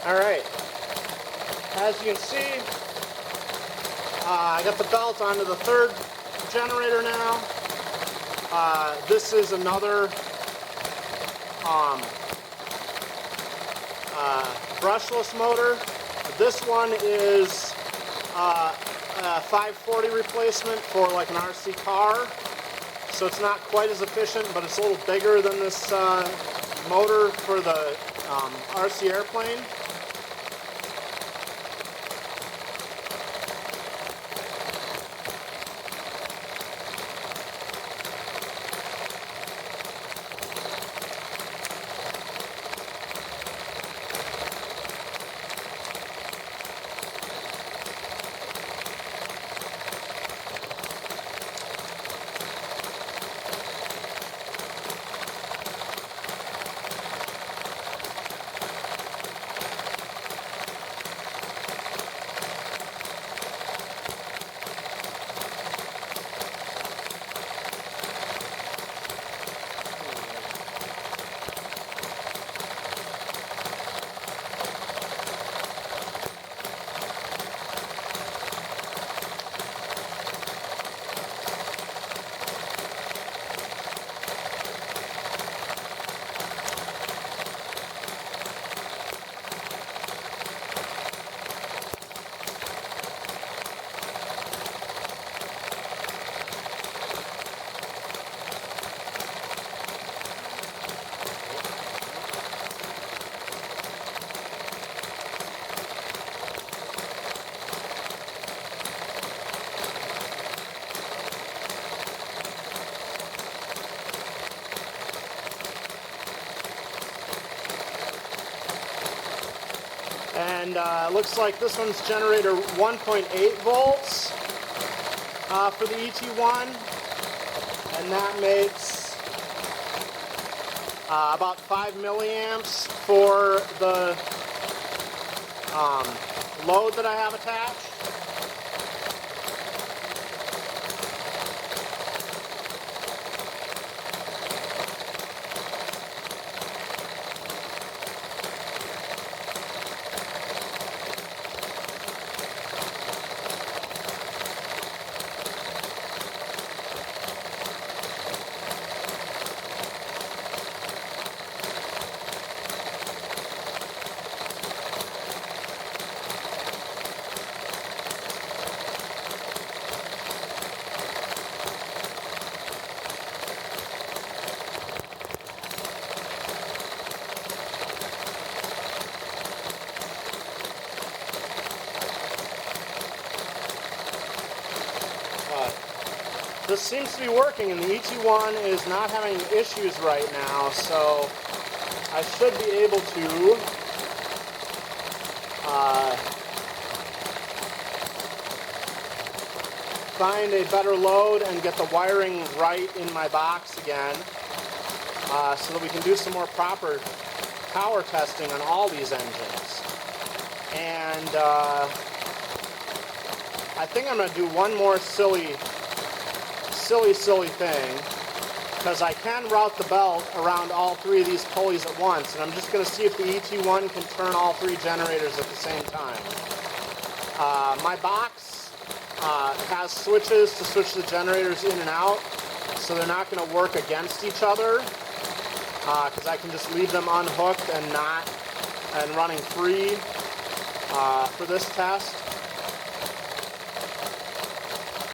Alright, as you can see, I got the belt onto the third generator now. This is another brushless motor. This one is a 540 replacement for like an RC car, so it's not quite as efficient, but it's a little bigger than this motor for the RC airplane. And it looks like this one's generator 1.8 volts for the ET1, and that makes about 5 milliamps for the load that I have attached. This seems to be working, and the ET1 is not having issues right now, so I should be able to find a better load and get the wiring right in my box again, so that we can do some more proper power testing on all these engines. And I think I'm going to do one more silly thing, because I can route the belt around all three of these pulleys at once, and I'm just going to see if the ET1 can turn all three generators at the same time. My box has switches to switch the generators in and out, so they're not going to work against each other, because I can just leave them unhooked and running free for this test.